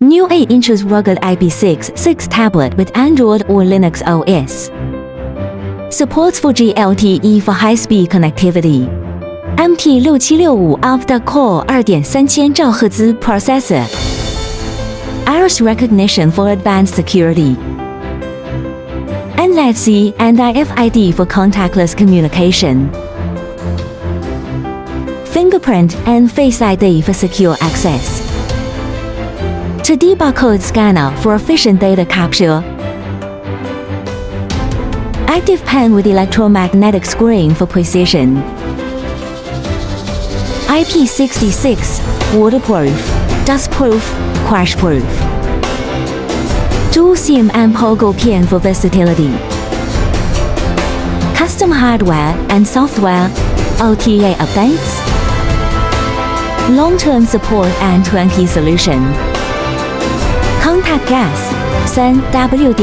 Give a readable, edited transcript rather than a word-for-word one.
New 8 inches rugged IP66 tablet with Android or Linux OS. Supports 4G LTE for high-speed connectivity. MP6765 octa-core 2.3000 兆赫兹 processor. Iris recognition for advanced security. NFC and RFID for contactless communication. Fingerprint and Face ID for secure access. 2D barcode scanner for efficient data capture. Active pen with electromagnetic screen for precision. IP66, waterproof, dustproof, crashproof. Dual SIM and pogo pin for versatility. Custom hardware and software, OTA updates. Long-term support and turnkey solution. Contact us 3w.iqul.com.cn